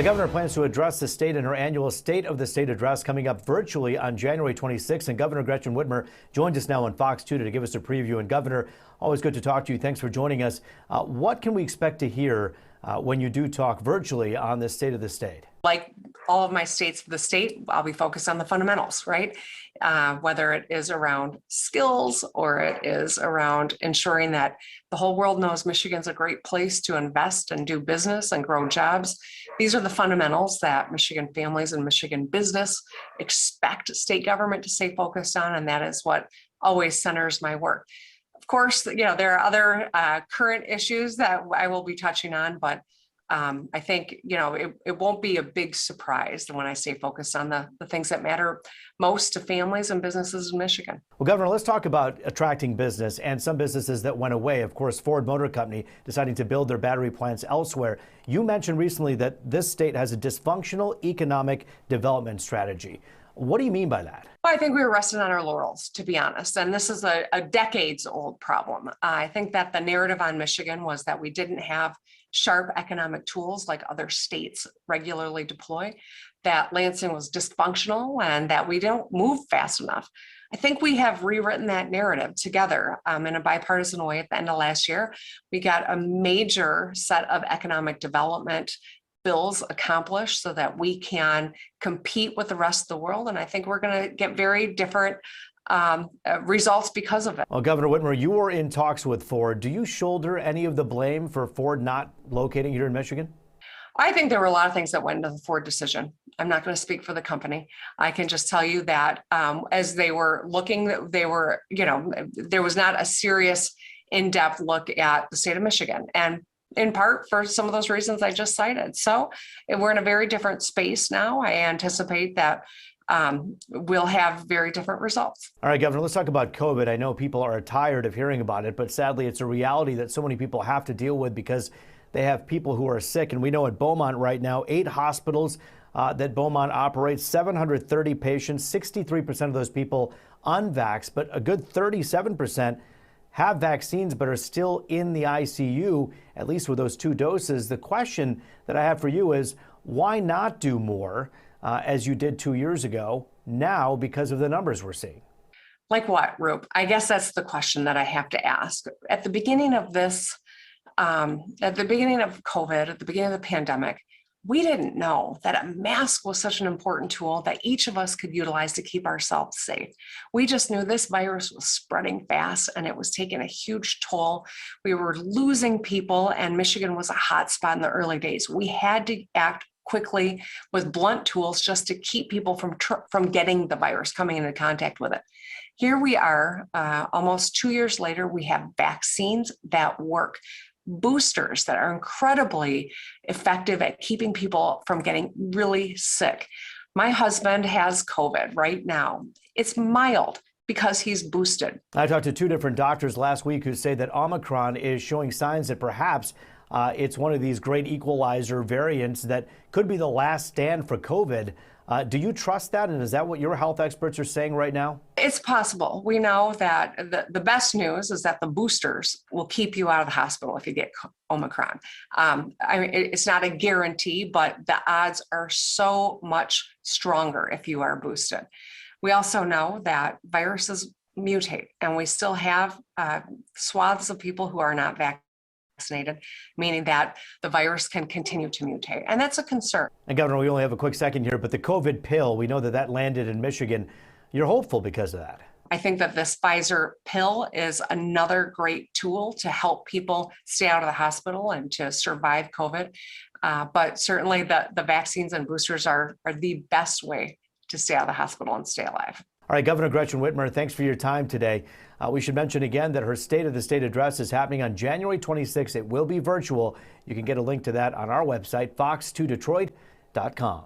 The governor plans to address the state in her annual State of the State address coming up virtually on January 26th. And Governor Gretchen Whitmer joins us now on Fox 2 to give us a preview. And Governor, always good to talk to you. Thanks for joining us. What can we expect to hear when you do talk virtually on the State of the State? Like all of my states of the state, I'll be focused on the fundamentals, right? Whether it is around skills or it is around ensuring that the whole world knows Michigan's a great place to invest and do business and grow jobs. These are the fundamentals that Michigan families and Michigan business expect state government to stay focused on, and that is what always centers my work. Of course, there are other current issues that I will be touching on, but I think, it won't be a big surprise when I stay focused on the things that matter most to families and businesses in Michigan. Well, Governor, let's talk about attracting business and some businesses that went away. Of course, Ford Motor Company deciding to build their battery plants elsewhere. You mentioned recently that this state has a dysfunctional economic development strategy. What do you mean by that? Well, I think we were resting on our laurels, to be honest. And this is a decades old problem. I think that the narrative on Michigan was that we didn't have sharp economic tools like other states regularly deploy, that Lansing was dysfunctional and that we don't move fast enough. I think we have rewritten that narrative together in a bipartisan way. At the end of last year, we got a major set of economic development bills accomplished so that we can compete with the rest of the world. And I think we're going to get very different results because of it. Well, Governor Whitmer, you were in talks with Ford. Do you shoulder any of the blame for Ford not locating here in Michigan? I think there were a lot of things that went into the Ford decision. I'm not going to speak for the company. I can just tell you that as they were looking, there was not a serious in-depth look at the state of Michigan. And in part for some of those reasons I just cited. So we're in a very different space now. I anticipate that we'll have very different results. All right, Governor, let's talk about COVID. I know people are tired of hearing about it, but sadly, it's a reality that so many people have to deal with because they have people who are sick. And we know at Beaumont right now, 8 hospitals that Beaumont operates, 730 patients, 63% of those people unvaxxed, but a good 37% have vaccines but are still in the ICU, at least with those 2 doses. The question that I have for you is, why not do more as you did 2 years ago now because of the numbers we're seeing? Like what, Roop? I guess that's the question that I have to ask. At the beginning of this, at the beginning of COVID, at the beginning of the pandemic, we didn't know that a mask was such an important tool that each of us could utilize to keep ourselves safe. We just knew this virus was spreading fast and it was taking a huge toll. We were losing people, and Michigan was a hot spot in the early days. We had to act quickly with blunt tools just to keep people from getting the virus, coming into contact with it. Here we are, almost 2 years later, we have vaccines that work, boosters that are incredibly effective at keeping people from getting really sick. My husband has COVID right now. It's mild because he's boosted. I talked to 2 different doctors last week who say that Omicron is showing signs that perhaps it's one of these great equalizer variants that could be the last stand for COVID. Do you trust that? And is that what your health experts are saying right now? It's possible. We know that the best news is that the boosters will keep you out of the hospital if you get Omicron. It's not a guarantee, but the odds are so much stronger if you are boosted. We also know that viruses mutate, and we still have swaths of people who are not vaccinated, meaning that the virus can continue to mutate. And that's a concern. And Governor, we only have a quick second here, but the COVID pill, we know that landed in Michigan. You're hopeful because of that. I think that this Pfizer pill is another great tool to help people stay out of the hospital and to survive COVID. But certainly the vaccines and boosters are the best way to stay out of the hospital and stay alive. All right, Governor Gretchen Whitmer, thanks for your time today. We should mention again that her State of the State address is happening on January 26th. It will be virtual. You can get a link to that on our website, fox2detroit.com.